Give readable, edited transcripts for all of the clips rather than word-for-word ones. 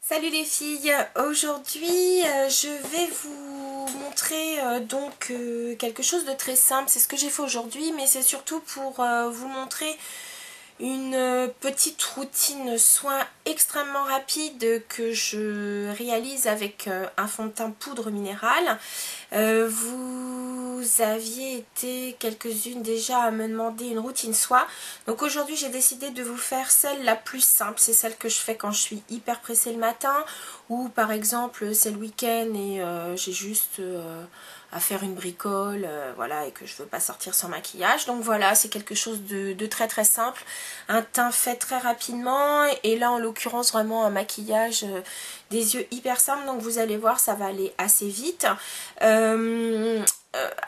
Salut les filles, aujourd'hui je vais vous montrer quelque chose de très simple. C'est ce que j'ai fait aujourd'hui, mais c'est surtout pour vous montrer une petite routine soin extrêmement rapide que je réalise avec un fond de teint poudre minérale. Vous aviez été quelques-unes déjà à me demander une routine soin. Donc aujourd'hui j'ai décidé de vous faire celle la plus simple. C'est celle que je fais quand je suis hyper pressée le matin, ou par exemple c'est le week-end et j'ai juste à faire une bricole, voilà, et que je veux pas sortir sans maquillage. Donc voilà, c'est quelque chose de très très simple, un teint fait très rapidement, et là en l'occurrence vraiment un maquillage des yeux hyper simple. Donc vous allez voir, ça va aller assez vite.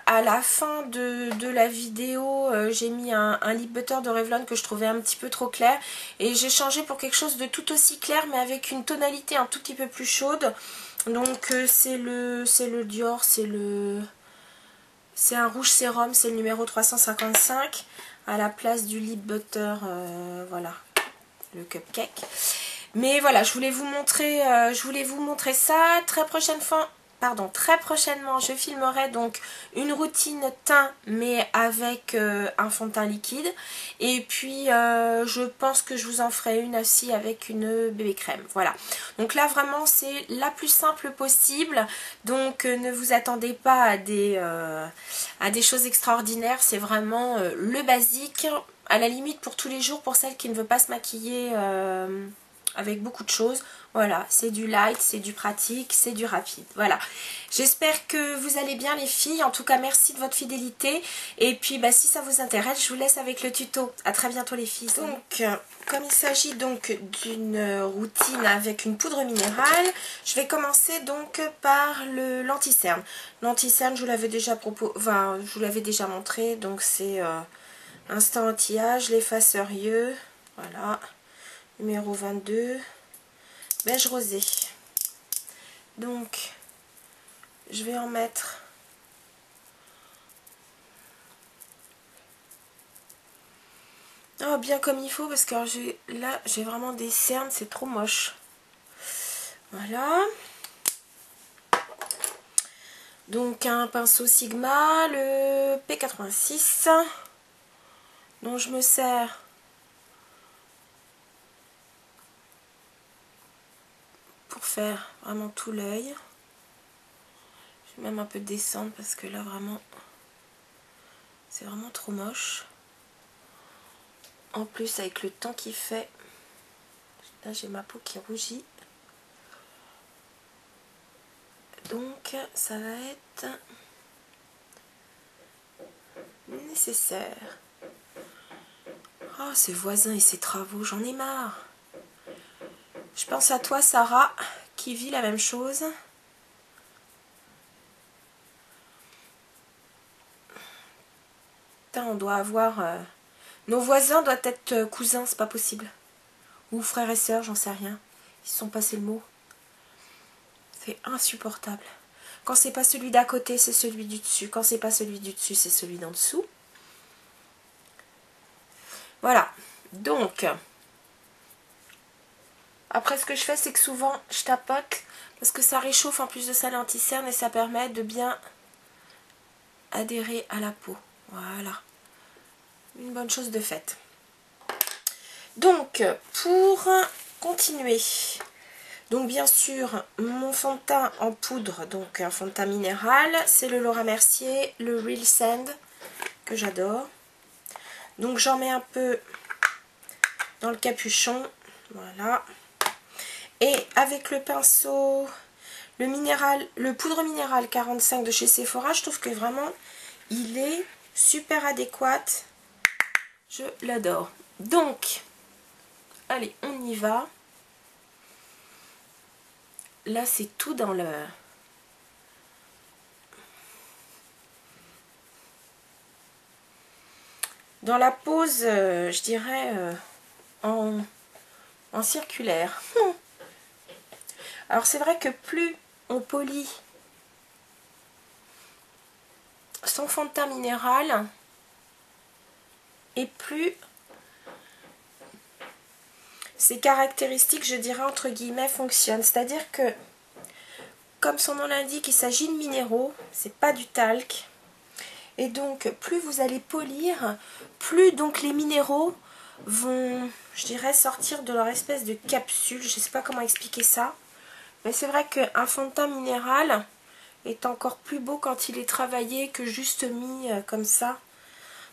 À la fin de la vidéo, j'ai mis un lip butter de Revlon que je trouvais un petit peu trop clair, et j'ai changé pour quelque chose de tout aussi clair mais avec une tonalité un tout petit peu plus chaude. Donc c'est le Dior, c'est un rouge sérum, c'est le numéro 355 à la place du lip butter, voilà, le cupcake. Mais voilà, je voulais vous montrer ça. Très prochainement, je filmerai donc une routine teint, mais avec un fond de teint liquide. Et puis, je pense que je vous en ferai une aussi avec une bébé crème. Voilà. Donc là, vraiment, c'est la plus simple possible. Donc, ne vous attendez pas à des choses extraordinaires. C'est vraiment le basique. À la limite, pour tous les jours, pour celles qui ne veulent pas se maquiller avec beaucoup de choses. Voilà, c'est du light, c'est du pratique, c'est du rapide. Voilà, j'espère que vous allez bien les filles. En tout cas, merci de votre fidélité. Et puis, si ça vous intéresse, je vous laisse avec le tuto. À très bientôt les filles. Donc, comme il s'agit donc d'une routine avec une poudre minérale, je vais commencer donc par l'anti-cerne. L'anti-cerne, je vous l'avais déjà montré. Donc, c'est instant anti-âge, l'effaceur yeux. Voilà. Numéro 22, beige rosé. Donc, je vais en mettre bien comme il faut, parce que là, j'ai vraiment des cernes, c'est trop moche. Voilà. Donc, un pinceau Sigma, le P86, dont je me sers pour faire vraiment tout l'œil. Je vais même un peu descendre parce que là, vraiment, c'est vraiment trop moche. En plus, avec le temps qu'il fait, là, j'ai ma peau qui rougit. Donc, ça va être nécessaire. Oh, ces voisins et ces travaux, j'en ai marre. Je pense à toi, Sarah, qui vit la même chose. Putain, on doit avoir... Nos voisins doivent être cousins, c'est pas possible. Ou frères et sœurs, j'en sais rien. Ils se sont passés le mot. C'est insupportable. Quand c'est pas celui d'à côté, c'est celui du dessus. Quand c'est pas celui du dessus, c'est celui d'en dessous. Voilà. Donc, après, ce que je fais, c'est que souvent, je tapote parce que ça réchauffe en plus de ça l'anti-cerne et ça permet de bien adhérer à la peau. Voilà. Une bonne chose de faite. Donc, pour continuer, donc bien sûr, mon fond de teint en poudre, donc un fond de teint minéral, c'est le Laura Mercier, le Real Sand, que j'adore. Donc j'en mets un peu dans le capuchon, voilà. Et avec le pinceau, le poudre minérale 45 de chez Sephora, je trouve que vraiment, il est super adéquat. Je l'adore. Donc, allez, on y va. Là, c'est tout dans le... Dans la pose, je dirais, en circulaire. Alors, c'est vrai que plus on polit son fond de teint minéral, et plus ces caractéristiques, je dirais entre guillemets, fonctionnent. C'est-à-dire que, comme son nom l'indique, il s'agit de minéraux, c'est pas du talc. Et donc, plus vous allez polir, plus donc les minéraux vont, je dirais, sortir de leur espèce de capsule. Je sais pas comment expliquer ça. Mais c'est vrai qu'un fond de teint minéral est encore plus beau quand il est travaillé que juste mis comme ça.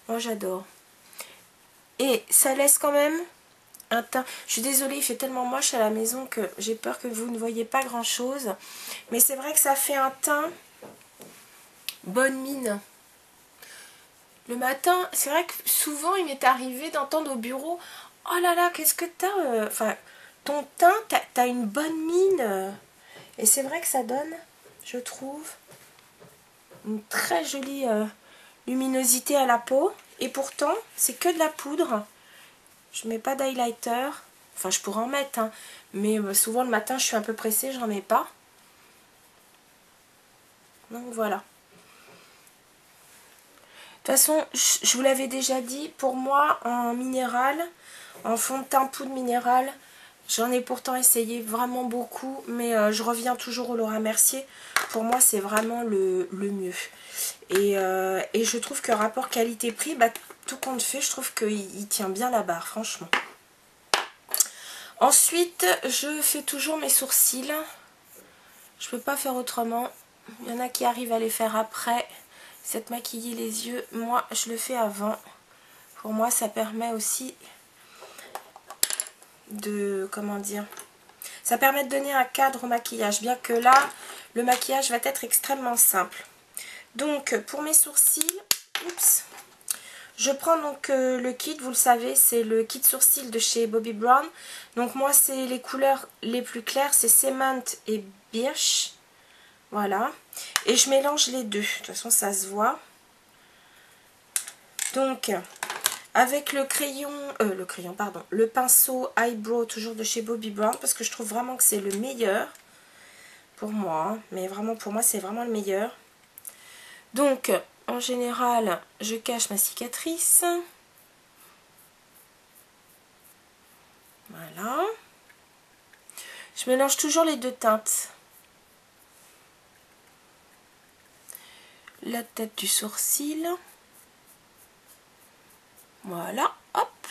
Moi, j'adore. Et ça laisse quand même un teint. Je suis désolée, il fait tellement moche à la maison que j'ai peur que vous ne voyez pas grand chose. Mais c'est vrai que ça fait un teint bonne mine. Le matin, c'est vrai que souvent il m'est arrivé d'entendre au bureau: oh là là, qu'est-ce que t'as enfin, ton teint, t'as une bonne mine. Et c'est vrai que ça donne, je trouve, une très jolie luminosité à la peau. Et pourtant, c'est que de la poudre. Je mets pas d'highlighter. Enfin, je pourrais en mettre, hein. Mais souvent le matin, je suis un peu pressée, j'en mets pas. Donc voilà. De toute façon, je vous l'avais déjà dit, pour moi, en minéral, en fond de teint poudre minérale, j'en ai pourtant essayé vraiment beaucoup, mais je reviens toujours au Laura Mercier. Pour moi, c'est vraiment le mieux. Et je trouve que rapport qualité-prix, bah, tout compte fait, je trouve qu'il tient bien la barre, franchement. Ensuite, je fais toujours mes sourcils. Je peux pas faire autrement. Il y en a qui arrivent à les faire après, s'être maquiller les yeux. Moi, je le fais avant. Pour moi, ça permet aussi de, comment dire, ça permet de donner un cadre au maquillage, bien que là, le maquillage va être extrêmement simple. Donc, pour mes sourcils, oups, je prends donc le kit, vous le savez, c'est le kit sourcils de chez Bobbi Brown. Donc moi, c'est les couleurs les plus claires, c'est Cement et Birch. Voilà. Et je mélange les deux. De toute façon, ça se voit. Donc, avec le le pinceau Eyebrow, toujours de chez Bobbi Brown, parce que je trouve vraiment que c'est le meilleur pour moi. Hein. Mais vraiment, pour moi, c'est vraiment le meilleur. Donc, en général, je cache ma cicatrice. Voilà. Je mélange toujours les deux teintes. La tête du sourcil. Voilà, hop.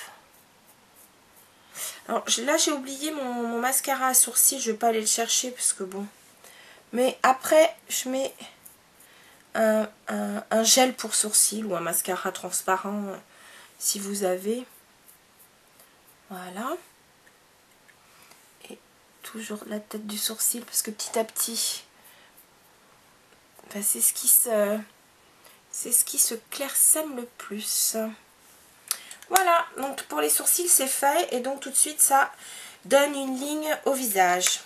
Alors là, j'ai oublié mon mascara à sourcils. Je ne vais pas aller le chercher parce que bon. Mais après, je mets un gel pour sourcils ou un mascara transparent si vous avez. Voilà. Et toujours la tête du sourcil parce que petit à petit, ben, c'est ce qui se clairsème le plus. Voilà, donc pour les sourcils c'est fait et donc tout de suite ça donne une ligne au visage.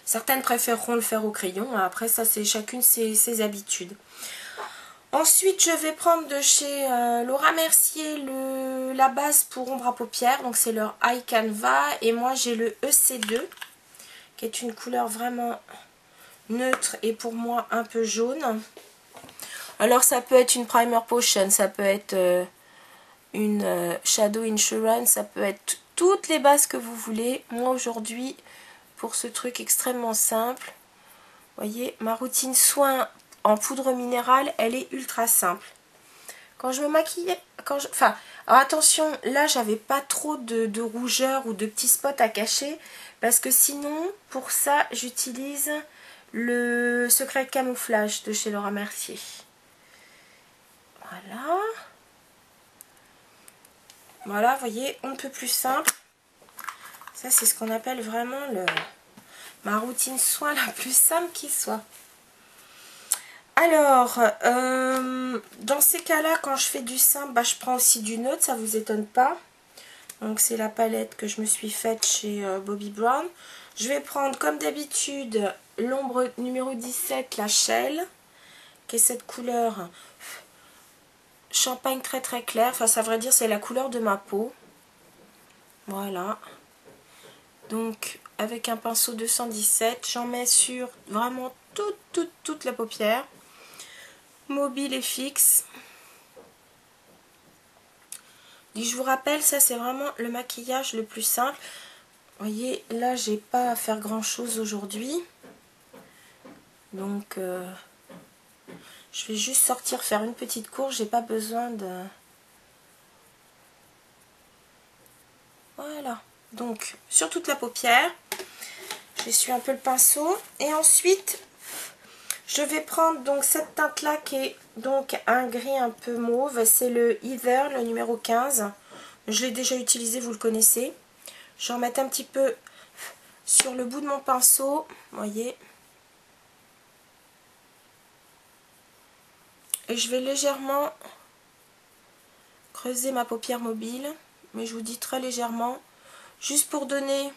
Certaines préféreront le faire au crayon, après ça c'est chacune ses habitudes. Ensuite je vais prendre de chez Laura Mercier la base pour ombre à paupières, donc c'est leur Eye Canva et moi j'ai le EC2 qui est une couleur vraiment neutre et pour moi un peu jaune. Alors ça peut être une Primer Potion, ça peut être une Shadow Insurance, ça peut être toutes les bases que vous voulez. Moi aujourd'hui, pour ce truc extrêmement simple, vous voyez, ma routine soin en poudre minérale, elle est ultra simple. Quand je me maquillais, alors attention, là j'avais pas trop de rougeur ou de petits spots à cacher, parce que sinon, pour ça, j'utilise le Secret Camouflage de chez Laura Mercier. Voilà. Voilà, vous voyez, on ne peut plus simple. Ça, c'est ce qu'on appelle vraiment ma routine soin la plus simple qui soit. Alors, dans ces cas-là, quand je fais du simple, bah, je prends aussi du neutre, ça vous étonne pas. Donc, c'est la palette que je me suis faite chez Bobbi Brown. Je vais prendre, comme d'habitude, l'ombre numéro 17, la Shell, qui est cette couleur champagne très très clair, enfin ça veut dire c'est la couleur de ma peau. Voilà. Donc avec un pinceau 217, j'en mets sur vraiment toute la paupière. Mobile et fixe. Et je vous rappelle, ça c'est vraiment le maquillage le plus simple. Vous voyez, là j'ai pas à faire grand chose aujourd'hui. Donc je vais juste sortir faire une petite course. J'ai pas besoin de... Voilà. Donc sur toute la paupière, j'essuie un peu le pinceau. Et ensuite, je vais prendre donc cette teinte là qui est donc un gris un peu mauve. C'est le Heather, le numéro 15. Je l'ai déjà utilisé, vous le connaissez. Je vais en mettre un petit peu sur le bout de mon pinceau, vous voyez. Et je vais légèrement creuser ma paupière mobile, mais je vous dis très légèrement, juste pour donner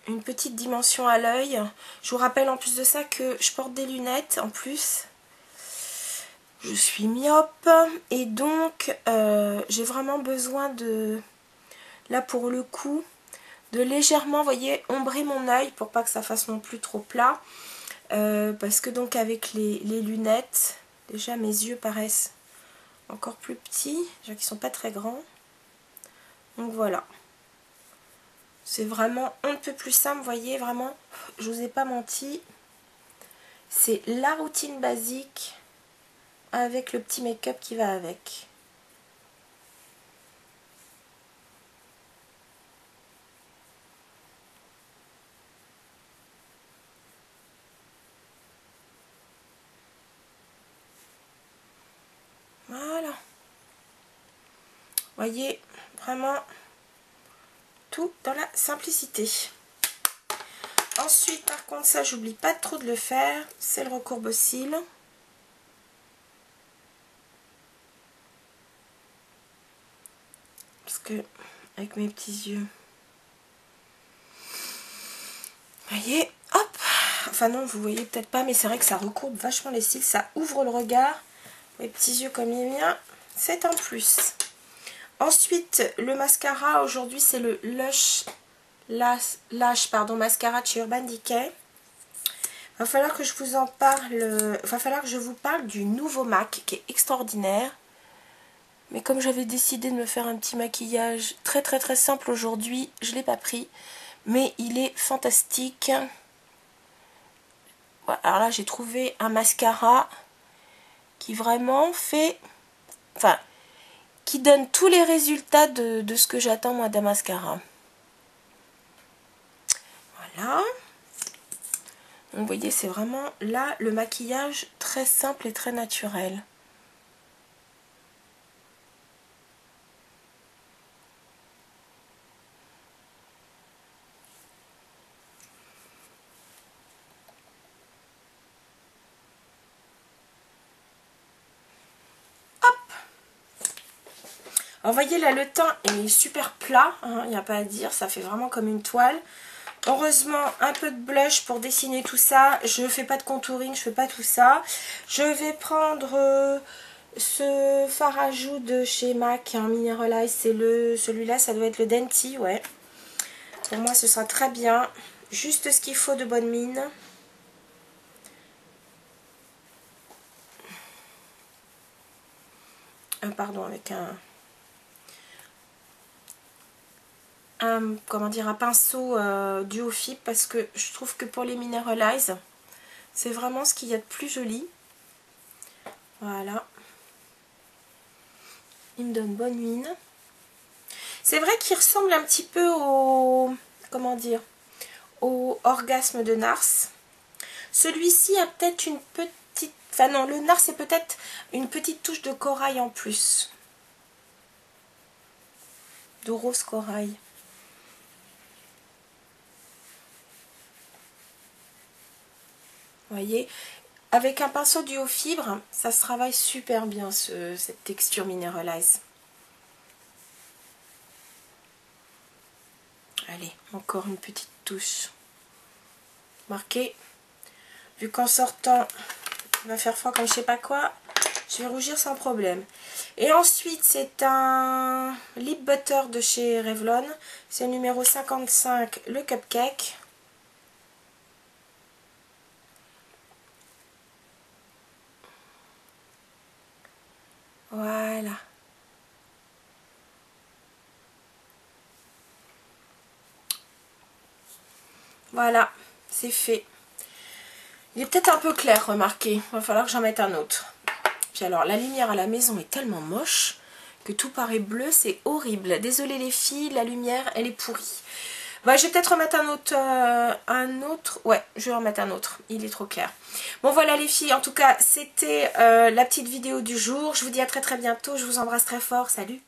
une petite dimension à l'œil. Je vous rappelle en plus de ça que je porte des lunettes en plus. Je suis myope et donc j'ai vraiment besoin de, là pour le coup, de légèrement, vous voyez, ombrer mon œil pour pas que ça fasse non plus trop plat. Parce que donc avec les lunettes, déjà mes yeux paraissent encore plus petits, déjà qu'ils sont pas très grands. Donc voilà. C'est vraiment un peu plus simple, vous voyez, vraiment, je vous ai pas menti. C'est la routine basique avec le petit make-up qui va avec. Voilà. Vous voyez, vraiment tout dans la simplicité. Ensuite, par contre, ça, j'oublie pas trop de le faire, c'est le recourbe-cils. Parce que, avec mes petits yeux, vous voyez, hop. Enfin non, vous voyez peut-être pas, mais c'est vrai que ça recourbe vachement les cils, ça ouvre le regard. Mes petits yeux comme les miens, c'est un plus. Ensuite, le mascara, aujourd'hui, c'est le Lash Mascara de chez Urban Decay. Va falloir que je vous en parle, va falloir que je vous parle du nouveau MAC qui est extraordinaire. Mais comme j'avais décidé de me faire un petit maquillage très très très simple aujourd'hui, je ne l'ai pas pris. Mais il est fantastique. Voilà, alors là, j'ai trouvé un mascara qui vraiment fait... Enfin, qui donne tous les résultats de ce que j'attends moi d'un mascara. Voilà. Donc vous voyez, c'est vraiment là le maquillage très simple et très naturel. Hop. Alors vous voyez là, le teint est super plat, hein, il n'y a pas à dire, ça fait vraiment comme une toile. Heureusement, un peu de blush pour dessiner tout ça. Je ne fais pas de contouring, je fais pas tout ça. Je vais prendre ce fard à joues de chez MAC, un Mineralize, c'est celui-là, ça doit être le Denti, ouais. Pour moi, ce sera très bien. Juste ce qu'il faut de bonne mine. Pardon, avec un comment dire, un pinceau duo fib, parce que je trouve que pour les Mineralize, c'est vraiment ce qu'il y a de plus joli. Voilà. Il me donne bonne mine. C'est vrai qu'il ressemble un petit peu au... Comment dire, au orgasme de Nars. Celui-ci a peut-être une petite... Enfin non, le Nars c'est peut-être une petite touche de corail en plus. De rose corail. Vous voyez, avec un pinceau duo fibre, ça se travaille super bien cette texture Mineralize. Allez, encore une petite touche. Marqué. Vu qu'en sortant, il va faire froid comme je sais pas quoi, je vais rougir sans problème. Et ensuite, c'est un lip butter de chez Revlon. C'est le numéro 55, le Cupcake. Voilà. Voilà, c'est fait. Il est peut-être un peu clair, remarquez. Il va falloir que j'en mette un autre. Puis alors, la lumière à la maison est tellement moche que tout paraît bleu, c'est horrible. Désolée les filles, la lumière, elle est pourrie. Bah, je vais peut-être remettre un autre. Ouais, je vais remettre un autre. Il est trop clair. Bon, voilà les filles. En tout cas, c'était la petite vidéo du jour. Je vous dis à très très bientôt. Je vous embrasse très fort. Salut!